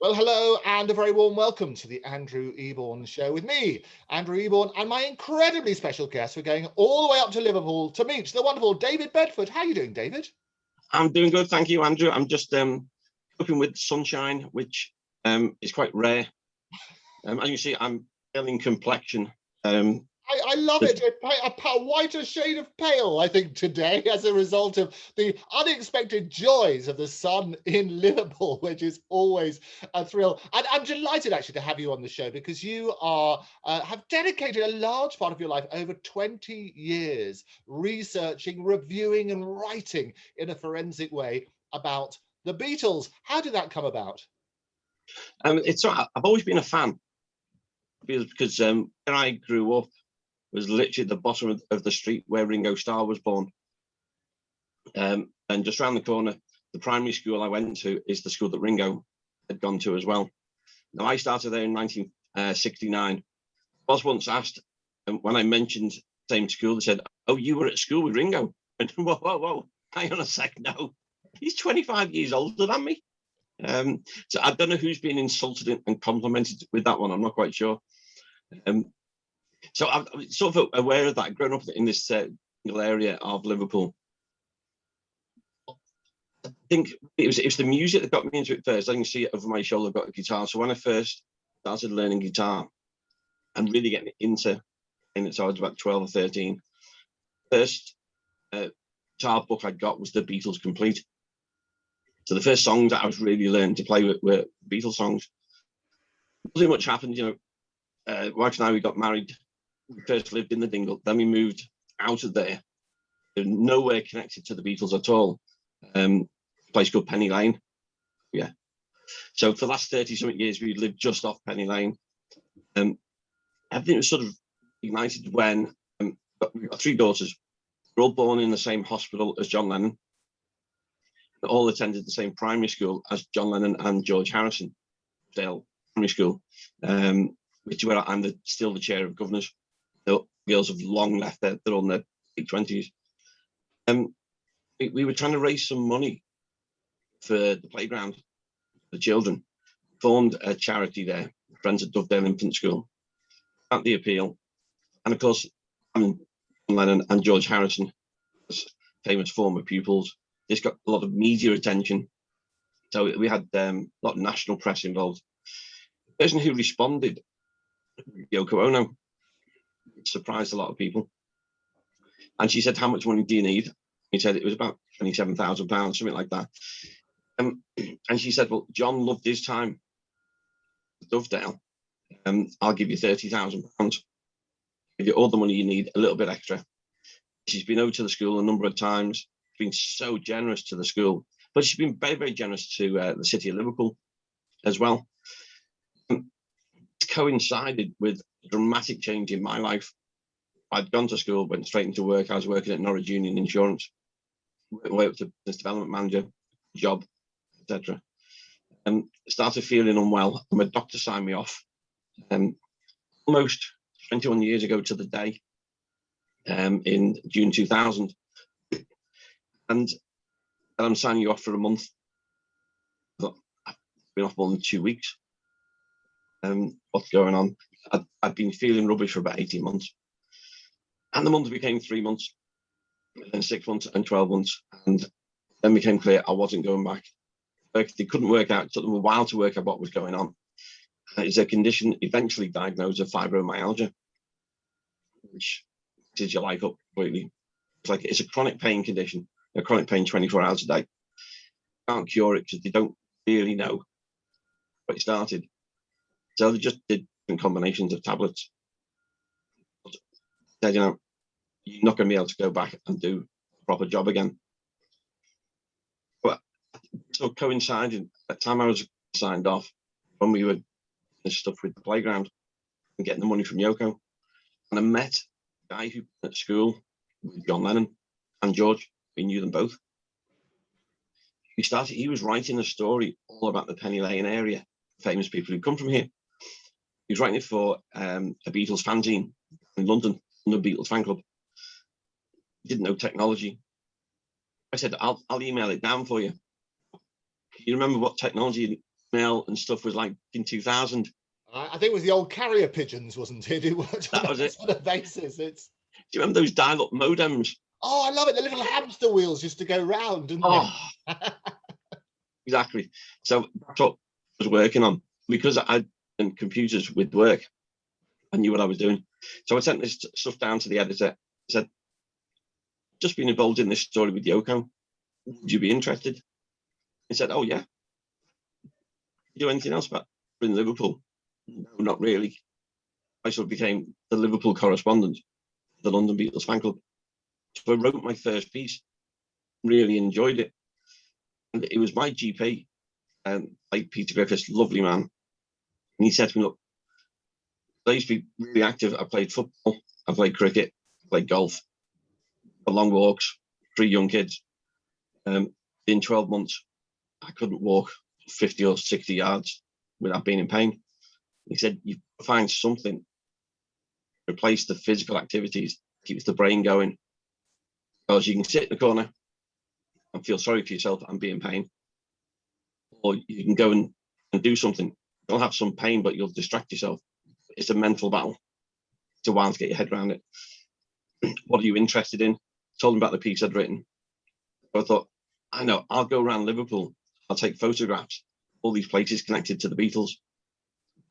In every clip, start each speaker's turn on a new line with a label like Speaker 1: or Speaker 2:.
Speaker 1: Well, hello and a very warm welcome to the Andrew Eborn Show with me, Andrew Eborn, and my incredibly special guest. We're going all the way up to Liverpool to meet the wonderful David Bedford. How are you doing, David?
Speaker 2: I'm doing good, thank you, Andrew. I'm just coping with sunshine, which is quite rare. As you see, I'm pale in complexion.
Speaker 1: I love it. A whiter shade of pale, I think, today as a result of the unexpected joys of the sun in Liverpool, which is always a thrill. And I'm delighted actually to have you on the show because you are have dedicated a large part of your life, over 20 years, researching, reviewing and writing in a forensic way about the Beatles. How did that come about?
Speaker 2: I've always been a fan because where I grew up was literally at the bottom of the street where Ringo Starr was born. And just around the corner, the primary school I went to is the school that Ringo had gone to as well. Now, I started there in 1969. I was once asked, when I mentioned the same school, they said, "Oh, you were at school with Ringo?" And whoa, hang on a sec, no. He's 25 years older than me. So I don't know who's been insulted and complimented with that one. I'm not quite sure. So I'm sort of aware of that, growing up in this area of Liverpool. I think it was the music that got me into it first. I can see it over my shoulder. I've got a guitar. So when I first started learning guitar and really getting into it, so I was about 12 or 13. First guitar book I got was the Beatles Complete. So the first songs that I was really learning to play with were Beatles songs. Nothing much happened, wife and I, we got married. We first lived in the Dingle, then we moved out of there. Nowhere connected to the Beatles at all. A place called Penny Lane. Yeah. So for the last 30-something years, we lived just off Penny Lane. Everything was sort of ignited when we got 3 daughters. We're all born in the same hospital as John Lennon. They all attended the same primary school as John Lennon and George Harrison, Dale Primary School, which where I'm still the chair of governors. The girls have long left there; they're all in their late 20s. We were trying to raise some money for the playground for the children. Formed a charity there, Friends at Dovedale Infant School. At the appeal, and of course, John Lennon and George Harrison, as famous former pupils. This got a lot of media attention, so we had a lot of national press involved. The person who responded, Yoko Ono, surprised a lot of people. And she said, "How much money do you need?" He said it was about £27,000, something like that. And she said, "Well, John loved his time at Dovedale. I'll give you £30,000. Give you all the money you need, a little bit extra." She's been over to the school a number of times. Been so generous to the school, but she's been very, very generous to the city of Liverpool as well. It coincided with a dramatic change in my life. I'd gone to school, went straight into work. I was working at Norwich Union Insurance, way up to business development manager, job, etc. And started feeling unwell, and my doctor signed me off. Almost 21 years ago to the day, in June 2000. And I'm signing you off for a month. I've been off more than 2 weeks. What's going on? I've been feeling rubbish for about 18 months. And the month became 3 months, and 6 months and 12 months. And then became clear I wasn't going back. They couldn't work out. It took them a while to work out what was going on. It's a condition eventually diagnosed of fibromyalgia, which is your life up completely. It's a chronic pain condition. A chronic pain 24 hours a day. Can't cure it because they don't really know what it started. So they just did different combinations of tablets. Said, you're not going to be able to go back and do a proper job again. But so coincided at the time I was signed off, when we were doing stuff with the playground and getting the money from Yoko. And I met a guy who at school with John Lennon and George. We knew them both. He was writing a story all about the Penny Lane area, famous people who come from here. He was writing it for a Beatles fanzine in London, the Beatles fan club. He didn't know technology. I said, I'll email it down for you. Can you remember what technology mail and stuff was like in 2000.
Speaker 1: I think it was the old carrier pigeons, wasn't it? It worked on
Speaker 2: That was it.
Speaker 1: sort of basis.
Speaker 2: Do you remember those dial-up modems?
Speaker 1: Oh, I love it. The little hamster wheels used to go round, didn't they?
Speaker 2: Exactly. So that's what I was working on, because I done computers with work. I knew what I was doing. So I sent this stuff down to the editor. I said, just been involved in this story with Yoko. Would you be interested? He said, oh, yeah. You do anything else about in Liverpool? No, not really. I sort of became the Liverpool correspondent, the London Beatles fan club. So I wrote my first piece, really enjoyed it. And it was my GP, like Peter Griffiths, lovely man. And he said to me, look, I used to be really active. I played football, I played cricket, I played golf, for long walks, 3 young kids. In 12 months, I couldn't walk 50 or 60 yards without being in pain. He said, you find something, replace the physical activities, keeps the brain going. Because you can sit in the corner and feel sorry for yourself and be in pain. Or you can go and do something. You'll have some pain, but you'll distract yourself. It's a mental battle. It's a while to get your head around it. What are you interested in? Told him about the piece I'd written. So I thought, I know, I'll go around Liverpool. I'll take photographs, all these places connected to the Beatles.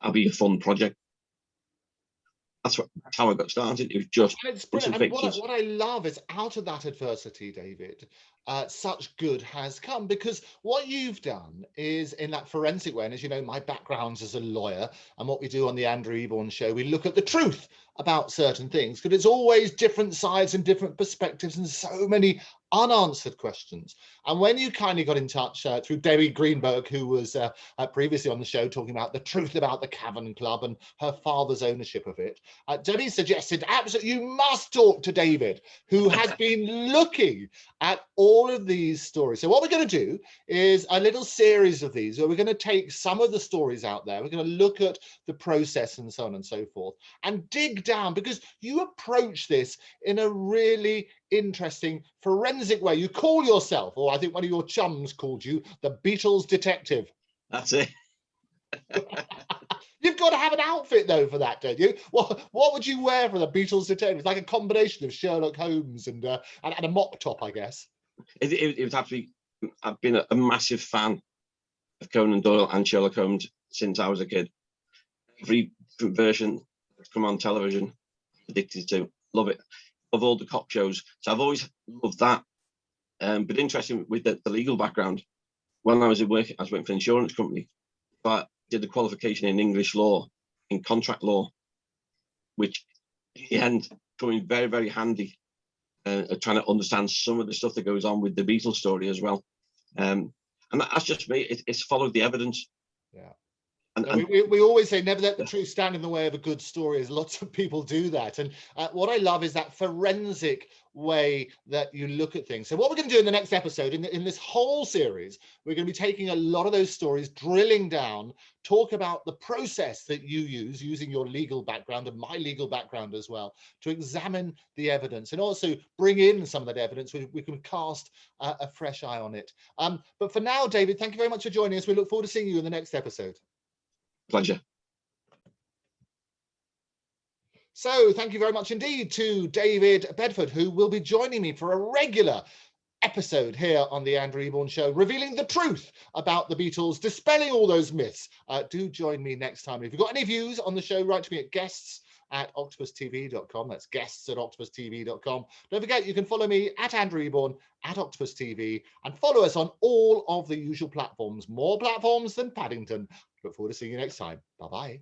Speaker 2: That'll be a fun project. That's how I got started. It was just
Speaker 1: it's brilliant. And what I love is out of that adversity, David, such good has come, because what you've done is in that forensic way. And as you know, my background's as a lawyer, and what we do on the Andrew Eborn Show, we look at the truth about certain things, because it's always different sides and different perspectives and so many unanswered questions. And when you kindly got in touch through Debbie Greenberg, who was previously on the show talking about the truth about the Cavern Club and her father's ownership of it, Debbie suggested, absolutely, you must talk to David, who has been looking at all of these stories. So what we're going to do is a little series of these where we're going to take some of the stories out there. We're going to look at the process and so on and so forth and dig down, because you approach this in a really interesting forensic way. You call yourself, or I think one of your chums called you, the Beatles detective.
Speaker 2: That's it.
Speaker 1: You've got to have an outfit though for that, don't you? What would you wear for the Beatles detective? It's like a combination of Sherlock Holmes and a mop top, I guess.
Speaker 2: It would have to be. I've been a massive fan of Conan Doyle and Sherlock Holmes since I was a kid. Every version that's come on television, addicted to, love it. Of all the cop shows, so I've always loved that. But interesting with the legal background. When I was working for an insurance company, but did the qualification in English law, in contract law, which in the end coming very, very handy. Trying to understand some of the stuff that goes on with the Beatles story as well. And that's just me. It's followed the evidence.
Speaker 1: Yeah.
Speaker 2: And
Speaker 1: we always say never let the truth stand in the way of a good story, as lots of people do that. And what I love is that forensic way that you look at things. So what we're going to do in the next episode, in this whole series, we're going to be taking a lot of those stories, drilling down, talk about the process that you use, using your legal background and my legal background as well, to examine the evidence and also bring in some of that evidence. We can cast a fresh eye on it. But for now, David, thank you very much for joining us. We look forward to seeing you in the next episode.
Speaker 2: Pleasure.
Speaker 1: So thank you very much indeed to David Bedford, who will be joining me for a regular episode here on the Andrew Eborn Show, revealing the truth about the Beatles, dispelling all those myths. Do join me next time. If you've got any views on the show, write to me at guests@octopustv.com. That's guests@octopustv.com. Don't forget, you can follow me at Andrew Eborn, at Octopus TV, and follow us on all of the usual platforms, more platforms than Paddington. Look forward to seeing you next time. Bye-bye.